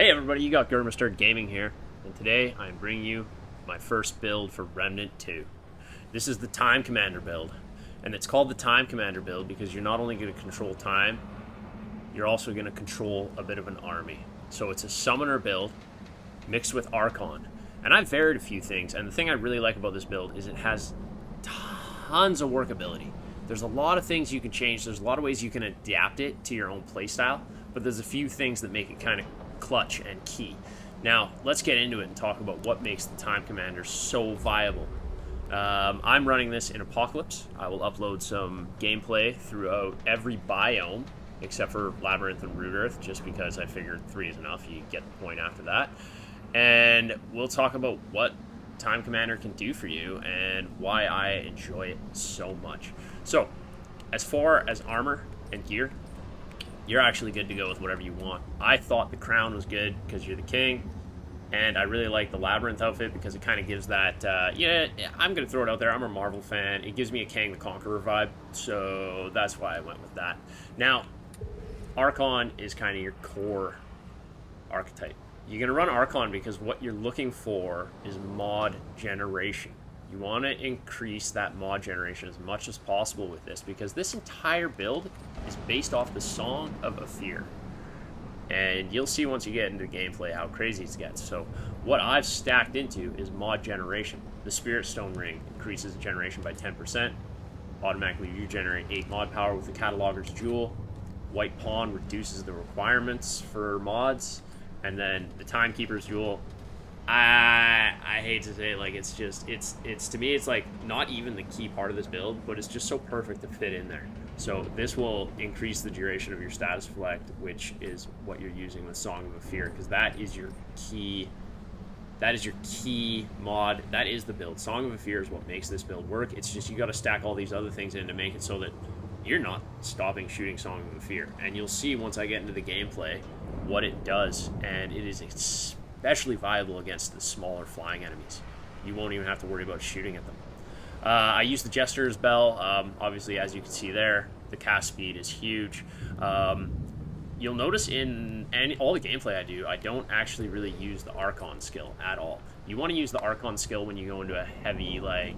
Hey everybody, you got Grr-Must-Errd Gaming here, and today I'm bringing you my first build for Remnant 2. This is the Time Commander build, and it's called the Time Commander build because you're not only going to control time, you're also going to control a bit of an army. So it's a summoner build mixed with Archon, and I've varied a few things, and the thing I really like about this build is it has tons of workability. There's a lot of things you can change, there's a lot of ways you can adapt it to your own playstyle, but there's a few things that make it kind of clutch and key. Now, let's get into it and talk about what makes the Time Commander so viable. I'm running this in Apocalypse. I will upload some gameplay throughout every biome, except for Labyrinth and Root Earth, just because I figured 3 is enough. You get the point after that. And we'll talk about what Time Commander can do for you and why I enjoy it so much. So, as far as armor and gear, you're actually good to go with whatever you want. I thought the crown was good because you're the king, and I really like the Labyrinth outfit because it kind of gives that, I'm going to throw it out there, I'm a Marvel fan, it gives me a Kang the Conqueror vibe, so that's why I went with that. Now, Archon is kind of your core archetype. You're going to run Archon because what you're looking for is mod generation. You want to increase that mod generation as much as possible with this because this entire build is based off the Song of Fear. And you'll see once you get into gameplay how crazy it gets. So what I've stacked into is mod generation. The Spirit Stone Ring increases generation by 10%. Automatically regenerate 8 mod power with the Cataloger's Jewel. White Pawn reduces the requirements for mods. And then the Timekeeper's Jewel, I hate to say it, like, it's to me, it's like not even the key part of this build, but it's just so perfect to fit in there. So this will increase the duration of your status select, which is what you're using with Song of Fear, because that is your key mod. That is the build. Song of Fear is what makes this build work. It's just you got to stack all these other things in to make it so that you're not stopping shooting Song of Fear. And you'll see once I get into the gameplay what it does, and it is especially viable against the smaller flying enemies. You won't even have to worry about shooting at them. I use the Jester's Bell. Obviously, as you can see there, the cast speed is huge. You'll notice in all the gameplay I do, I don't actually really use the Archon skill at all. You want to use the Archon skill when you go into a heavy, like,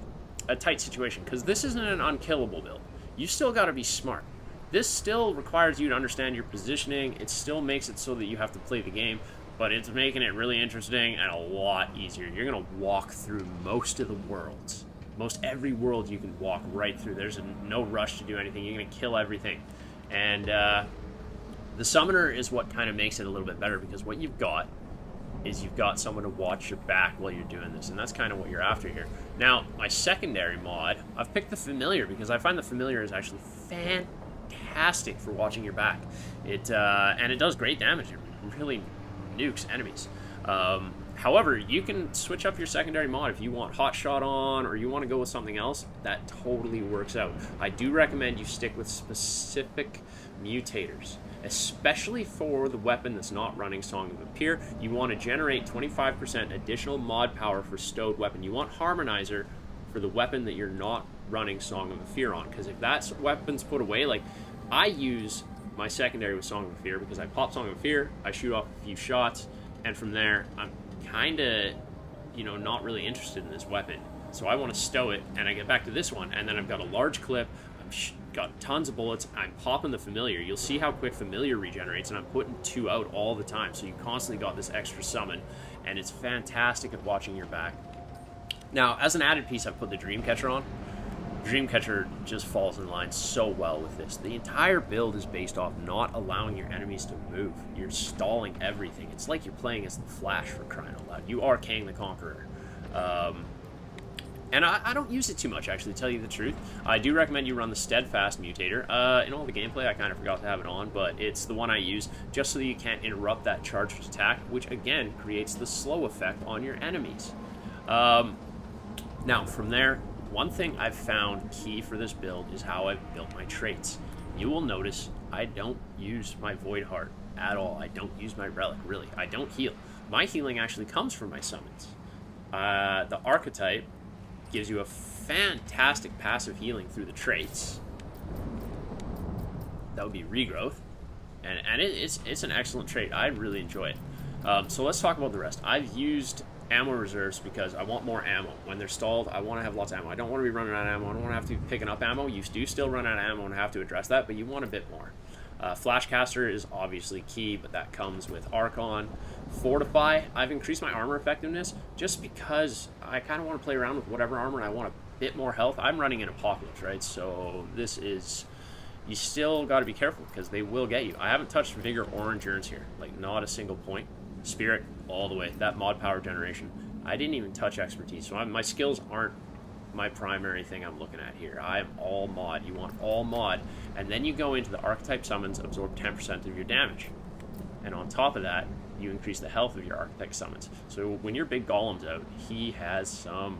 a tight situation, because this isn't an unkillable build. You still got to be smart. This still requires you to understand your positioning. It still makes it so that you have to play the game, but it's making it really interesting and a lot easier. You're going to walk through most of the worlds. Most every world you can walk right through. There's no rush to do anything. You're going to kill everything. And the Summoner is what kind of makes it a little bit better, because what you've got is you've got someone to watch your back while you're doing this, and that's kind of what you're after here. Now, my secondary mod, I've picked the Familiar because I find the Familiar is actually fantastic for watching your back. And it does great damage. It really nukes enemies. However, you can switch up your secondary mod if you want Hot Shot on or you want to go with something else. That totally works out. I do recommend you stick with specific mutators, especially for the weapon that's not running Song of Fear. You want to generate 25% additional mod power for stowed weapon. You want Harmonizer for the weapon that you're not running Song of Fear on, because if that weapon's put away, like, I use my secondary with Song of Fear because I pop Song of Fear, I shoot off a few shots, and from there I'm kind of, not really interested in this weapon. So I want to stow it, and I get back to this one, and then I've got a large clip, I've got tons of bullets, I'm popping the Familiar. You'll see how quick Familiar regenerates, and I'm putting 2 out all the time, so you constantly got this extra summon, and it's fantastic at watching your back. Now, as an added piece, I've put the Dreamcatcher on. Dreamcatcher just falls in line so well with this. The entire build is based off not allowing your enemies to move. You're stalling everything. It's like you're playing as the Flash, for crying out loud. You are Kang the Conqueror. And I don't use it too much, actually, to tell you the truth. I do recommend you run the Steadfast Mutator. In all the gameplay, I kind of forgot to have it on, but it's the one I use just so that you can't interrupt that charged attack, which, again, creates the slow effect on your enemies. Now, from there, one thing I've found key for this build is how I've built my traits. You will notice I don't use my Void Heart at all. I don't use my Relic, really. I don't heal. My healing actually comes from my summons. The Archetype gives you a fantastic passive healing through the traits. That would be Regrowth. And it's an excellent trait. I really enjoy it. So let's talk about the rest. I've used ammo reserves because I want more ammo. When they're stalled, I want to have lots of ammo. I don't want to be running out of ammo. I don't want to have to be picking up ammo. You do still run out of ammo and have to address that, but you want a bit more. Flashcaster is obviously key, but that comes with Archon. Fortify, I've increased my armor effectiveness just because I kind of want to play around with whatever armor and I want a bit more health. I'm running in Apocalypse, right? So this is... You still got to be careful because they will get you. I haven't touched Vigor or Endurance here. Like, not a single point. Spirit, all the way. That mod power generation. I didn't even touch Expertise. So my skills aren't my primary thing I'm looking at here. I'm all mod. You want all mod. And then you go into the archetype summons, absorb 10% of your damage. And on top of that, you increase the health of your archetype summons. So when your big golem's out, he has some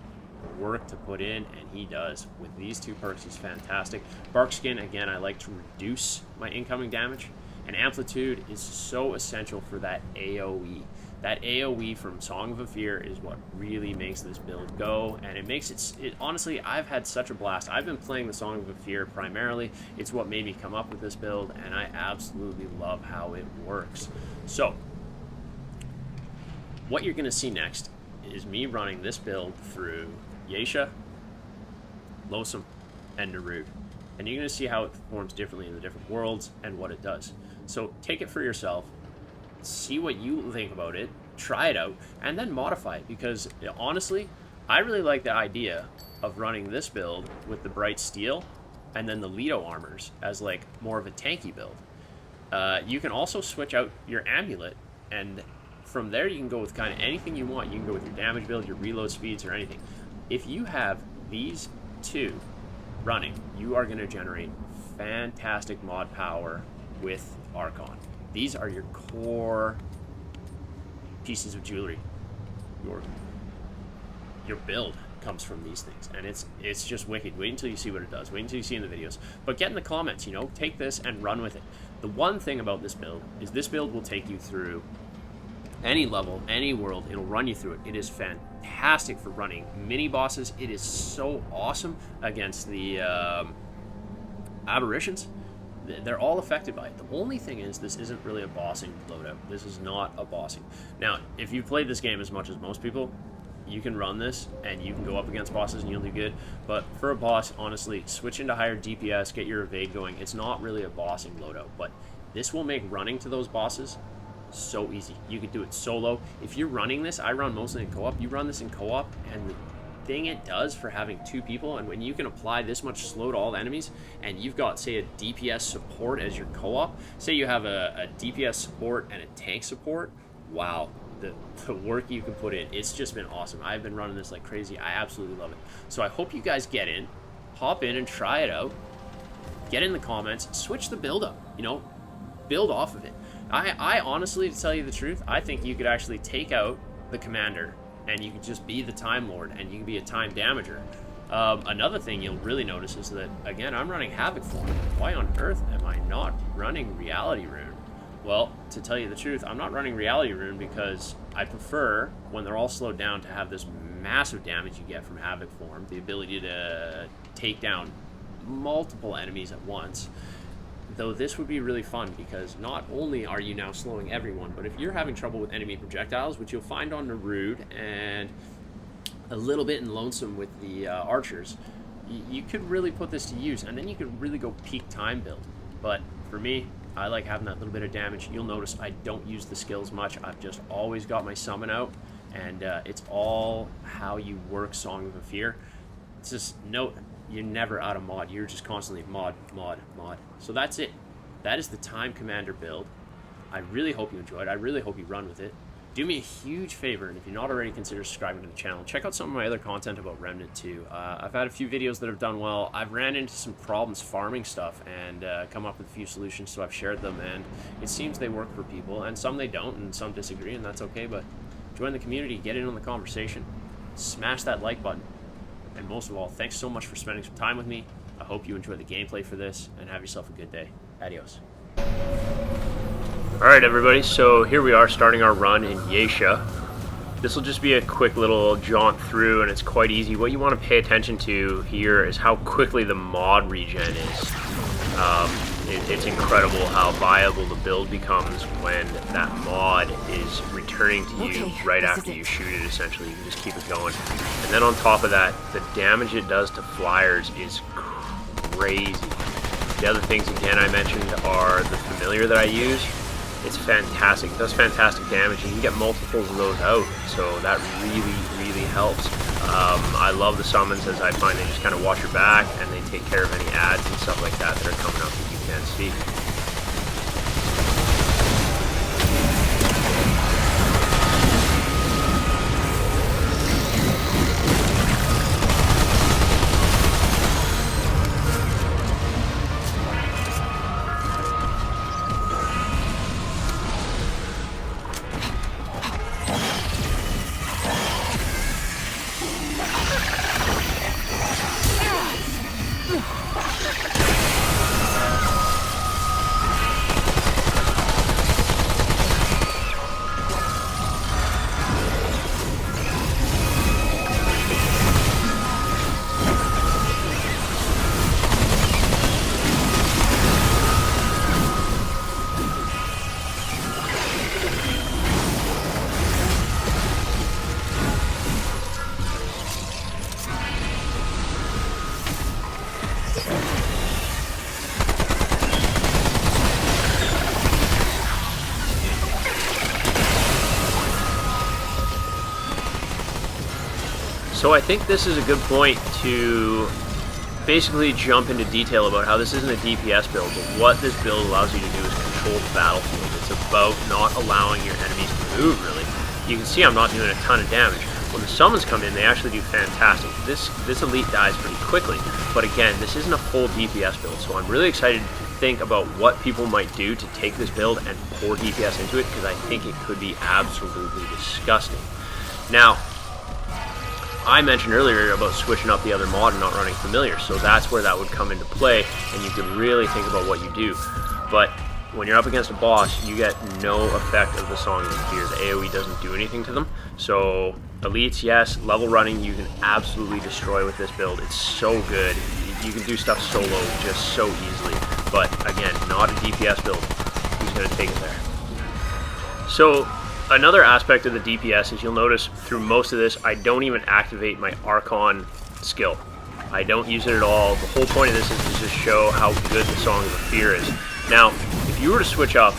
work to put in, and he does. With these two perks, he's fantastic. Barkskin, again, I like to reduce my incoming damage. And Amplitude is so essential for that AoE. That AoE from Song of a Fear is what really makes this build go, and it makes it honestly, I've had such a blast. I've been playing the Song of a Fear primarily. It's what made me come up with this build, and I absolutely love how it works. So, what you're going to see next is me running this build through Yasha, Loathsome, and Nerude. And you're going to see how it performs differently in the different worlds and what it does. So take it for yourself, see what you think about it, try it out, and then modify it. Because honestly, I really like the idea of running this build with the Bright Steel and then the Leto armors as like more of a tanky build. You can also switch out your Amulet, and from there you can go with kind of anything you want. You can go with your damage build, your reload speeds, or anything. If you have these two running, you are going to generate fantastic mod power with Archon. These are your core pieces of jewelry. Your build comes from these things, and it's just wicked. Wait until you see what it does. Wait until you see in the videos. But get in the comments, you know, take this and run with it. The one thing about this build is this build will take you through any level, any world. It'll run you through it. It is fantastic for running mini bosses. It is so awesome against the aberrations. They're all affected by it. The only thing is, this isn't really a bossing loadout. This is not a bossing. Now, if you've played this game as much as most people, you can run this and you can go up against bosses and you'll do good. But for a boss, honestly, switch into higher DPS, get your evade going. It's not really a bossing loadout, but this will make running to those bosses so easy. You could do it solo. If you're running this, I run mostly in co-op. You run this in co-op, and the thing it does for having two people, and when you can apply this much slow to all enemies, and you've got, say, a DPS support as your co-op, say you have a DPS support and a tank support, wow, the work you can put in, it's just been awesome. I've been running this like crazy. I absolutely love it. So I hope you guys get in, hop in and try it out, get in the comments, switch the build up, you know, build off of it. I honestly, to tell you the truth, I think you could actually take out the commander and you could just be the Time Lord, and you can be a time damager. Another thing you'll really notice is that, again, I'm running Havoc form. Why on earth am I not running Reality Rune? Well, to tell you the truth, I'm not running Reality Rune because I prefer, when they're all slowed down, to have this massive damage you get from Havoc form, the ability to take down multiple enemies at once. Though this would be really fun because not only are you now slowing everyone, but if you're having trouble with enemy projectiles, which you'll find on Nerude and a little bit in Lonesome with the archers, you could really put this to use, and then you could really go peak time build. But for me, I like having that little bit of damage. You'll notice I don't use the skills much. I've just always got my summon out, and it's all how you work Song of a Fear. It's just note, you're never out of mod. You're just constantly mod, mod, mod. So that's it. That is the Time Commander build. I really hope you enjoyed. I really hope you run with it. Do me a huge favor, and if you're not already, consider subscribing to the channel. Check out some of my other content about Remnant too. I've had a few videos that have done well. I've ran into some problems farming stuff and come up with a few solutions, so I've shared them, and it seems they work for people, and some they don't, and some disagree, and that's okay, but join the community, get in on the conversation, smash that like button. And most of all, thanks so much for spending some time with me. I hope you enjoy the gameplay for this, and have yourself a good day. Adios. Alright everybody, so here we are starting our run in Yasha. This will just be a quick little jaunt through, and it's quite easy. What you want to pay attention to here is how quickly the mod regen is. It's incredible how viable the build becomes when that mod is returning to you Okay, right this after is you it. shoot it, essentially. You can just keep it going. And then on top of that, the damage it does to flyers is crazy. The other things, again, I mentioned are the familiar that I use. It's fantastic. It does fantastic damage, and you can get multiples of those out, so that really, really helps. I love the summons, as I find they just kind of watch your back, and they take care of any ads and stuff like that that are coming up that you can't see. So I think this is a good point to basically jump into detail about how this isn't a DPS build, but what this build allows you to do is control the battlefield. It's about not allowing your enemies to move, really. You can see I'm not doing a ton of damage. When the summons come in, they actually do fantastic. This elite dies pretty quickly, but again, this isn't a full DPS build, so I'm really excited to think about what people might do to take this build and pour DPS into it, because I think it could be absolutely disgusting. Now, I mentioned earlier about switching up the other mod and not running familiar, so that's where that would come into play, and you can really think about what you do. But when you're up against a boss, you get no effect of the Song of Fear. The AoE doesn't do anything to them. So elites, yes. Level running, you can absolutely destroy with this build. It's so good. You can do stuff solo just so easily. But again, not a DPS build. Who's going to take it there? So another aspect of the DPS is you'll notice through most of this, I don't even activate my Archon skill. I don't use it at all. The whole point of this is to just show how good the Song of Fear is. Now, if you were to switch up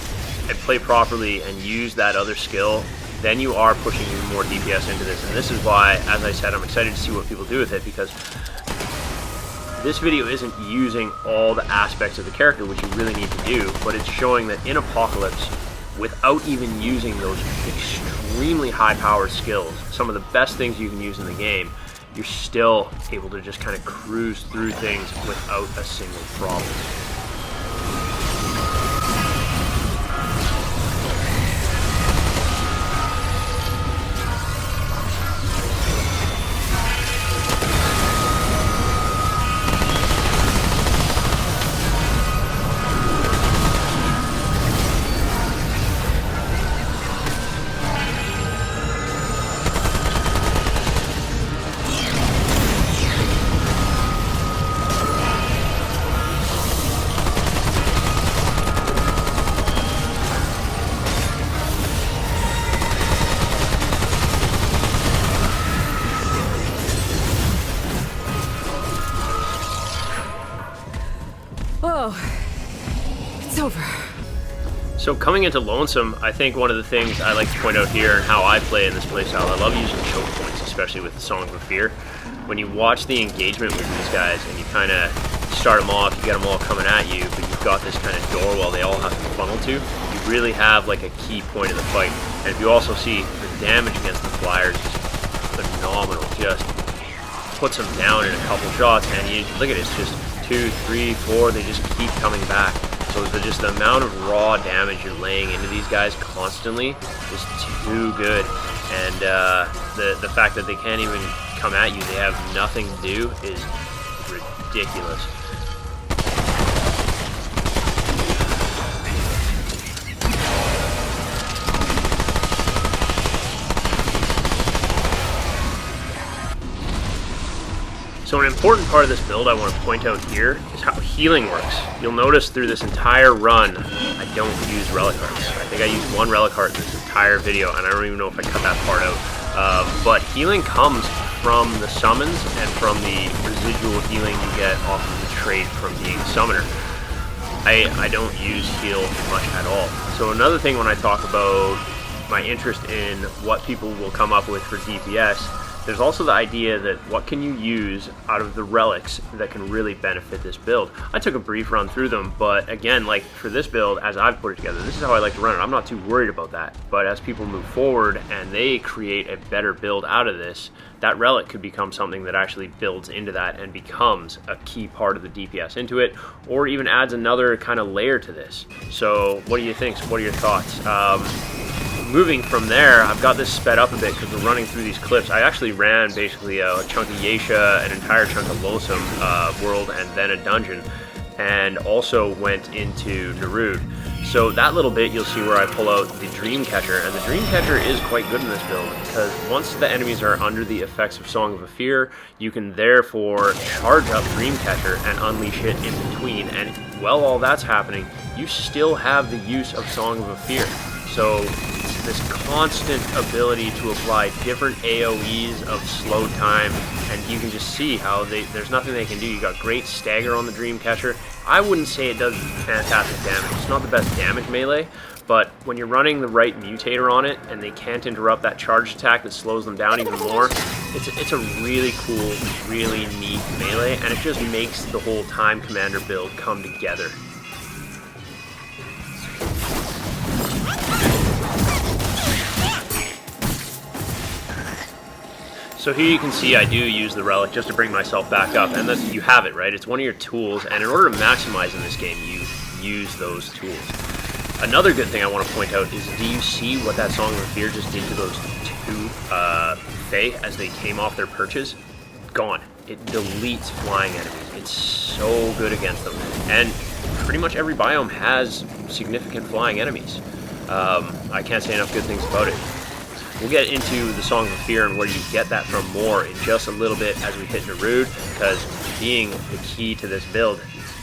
and play properly and use that other skill, then you are pushing even more DPS into this. And this is why, as I said, I'm excited to see what people do with it, because this video isn't using all the aspects of the character, which you really need to do, but it's showing that in Apocalypse, without even using those extremely high-powered skills, some of the best things you can use in the game, you're still able to just kind of cruise through things without a single problem. Oh, it's over. So coming into Lonesome, I think one of the things I like to point out here and how I play in this playstyle, I love using choke points, especially with the Song of Fear. When you watch the engagement with these guys and you kind of start them off, you get them all coming at you, but you've got this kind of door while they all have to funnel to, you really have like a key point of the fight. And if you also see the damage against the flyers is phenomenal, just puts them down in a couple shots, and you look at it, it's just 2, 3, 4, they just keep coming back. So just the amount of raw damage you're laying into these guys constantly is too good. And the fact that they can't even come at you, they have nothing to do, is ridiculous. So an important part of this build I want to point out here is how healing works. You'll notice through this entire run, I don't use relic hearts. I think I used 1 relic heart in this entire video, and I don't even know if I cut that part out. But healing comes from the summons and from the residual healing you get off of the trait from being a summoner. I don't use heal much at all. So another thing when I talk about my interest in what people will come up with for DPS, there's also the idea that what can you use out of the relics that can really benefit this build. I took a brief run through them, but again, like for this build, as I've put it together, this is how I like to run it. I'm not too worried about that, but as people move forward and they create a better build out of this, that relic could become something that actually builds into that and becomes a key part of the DPS into it, or even adds another kind of layer to this. So what do you think? What are your thoughts? Moving from there, I've got this sped up a bit because we're running through these clips. I actually ran basically a chunk of Yasha, an entire chunk of Loathsome world, and then a dungeon, and also went into Nerud. So that little bit, you'll see where I pull out the Dreamcatcher, and the Dreamcatcher is quite good in this build because once the enemies are under the effects of Song of a Fear, you can therefore charge up Dreamcatcher and unleash it in between, and while all that's happening, you still have the use of Song of a Fear. So it's this constant ability to apply different AoEs of slow time, and you can just see how there's nothing they can do. You got great stagger on the Dreamcatcher. I wouldn't say it does fantastic damage. It's not the best damage melee, but when you're running the right mutator on it and they can't interrupt that charge attack that slows them down even more, it's a really cool, really neat melee, and it just makes the whole Time Commander build come together. So here you can see I do use the relic just to bring myself back up, and you have it, right? It's one of your tools, and in order to maximize in this game, you use those tools. Another good thing I want to point out is, do you see what that Song of Fear just did to those 2 Fae as they came off their perches? Gone. It deletes flying enemies. It's so good against them. And pretty much every biome has significant flying enemies. I can't say enough good things about it. We'll get into the Song of Fear and where you get that from more in just a little bit as we hit Nerud, because being the key to this build,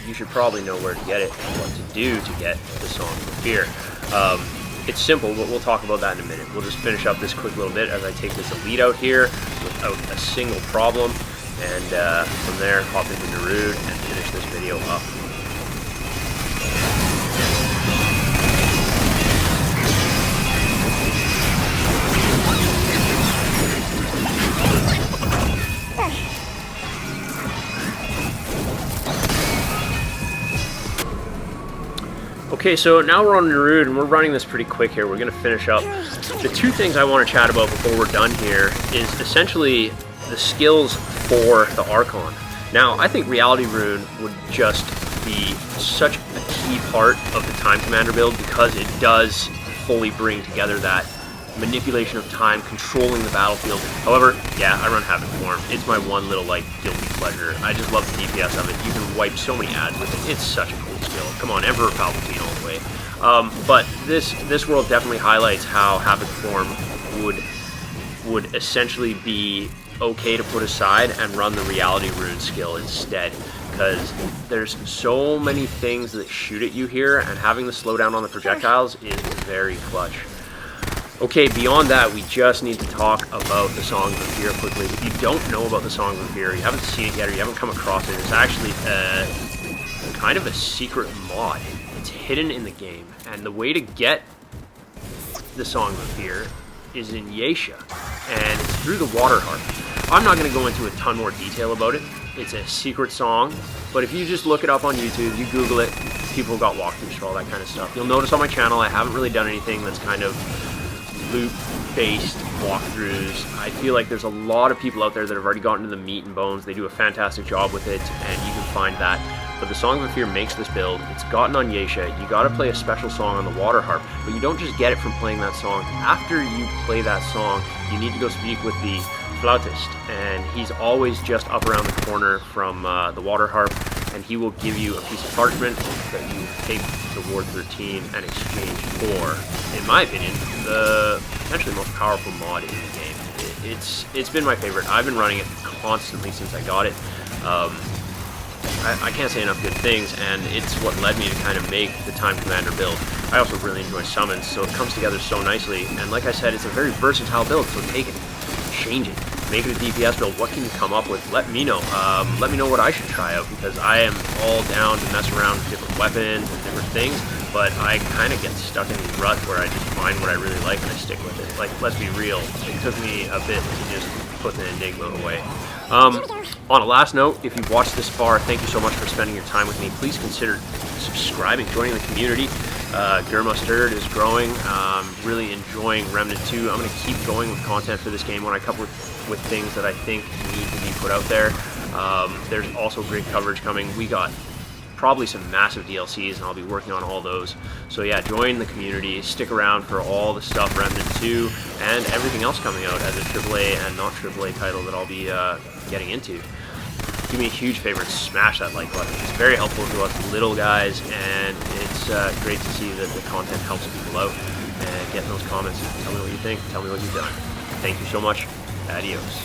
you should probably know where to get it and what to do to get the Song of Fear. It's simple, but we'll talk about that in a minute. We'll just finish up this quick little bit as I take this elite out here without a single problem, and from there hop into Nerud and finish this video up. Okay, so now we're on Nerud, and we're running this pretty quick here. We're going to finish up. The 2 things I want to chat about before we're done here is essentially the skills for the Archon. Now, I think Reality Rune would just be such a key part of the Time Commander build because it does fully bring together that manipulation of time, controlling the battlefield. However, yeah, I run Havoc form. It's my one little, like, guilty pleasure. I just love the DPS of it. You can wipe so many ads with it. It's such a cool skill. Come on, Emperor Palpatine all the way. But this world definitely highlights how Havoc form would essentially be okay to put aside and run the Reality Rune skill instead, because there's so many things that shoot at you here, and having the slowdown on the projectiles is very clutch. Okay, beyond that, we just need to talk about the Song of Fear quickly. If you don't know about the Song of Fear, you haven't seen it yet, or you haven't come across it, it's actually kind of a secret mod. It's hidden in the game, and the way to get the Song of Fear is in Yasha, and it's through the Water Harp. I'm not going to go into a ton more detail about it. It's a secret song, but if you just look it up on YouTube, you Google it, people got walkthroughs for all that kind of stuff. You'll notice on my channel I haven't really done anything that's kind of loop-based walkthroughs. I feel like there's a lot of people out there that have already gotten to the meat and bones. They do a fantastic job with it, and you can find that. But the Song of Fear makes this build. It's gotten on Yasha. You gotta play a special song on the Water Harp, but you don't just get it from playing that song. After you play that song, you need to go speak with the flautist, and he's always just up around the corner from the Water Harp, and he will give you a piece of parchment that you take to Ward 13 and exchange for, in my opinion, the potentially most powerful mod in the game. it's been my favorite. I've been running it constantly since I got it. I can't say enough good things, and it's what led me to kind of make the Time Commander build. I also really enjoy summons, so it comes together so nicely, and like I said, it's a very versatile build, so take it, change it, make it a DPS build. What can you come up with? Let me know. Let me know what I should try out, because I am all down to mess around with different weapons and different things, but I kind of get stuck in the rut where I just find what I really like and I stick with it. Like, let's be real, it took me a bit to just put the Enigma away. On a last note, if you've watched this far, thank you so much for spending your time with me. Please consider subscribing, joining the community. Grr-Must-Errd is growing. Really enjoying Remnant 2. I'm going to keep going with content for this game when I come with things that I think need to be put out there. There's also great coverage coming. We got probably some massive DLCs, and I'll be working on all those. So yeah, join the community, stick around for all the stuff Remnant 2 and everything else coming out as a AAA and not AAA title that I'll be getting into. Do me a huge favor and smash that like button. It's very helpful to us little guys, and it's great to see that the content helps people out. And get in those comments, tell me what you think, tell me what you've done. Thank you so much. Adios.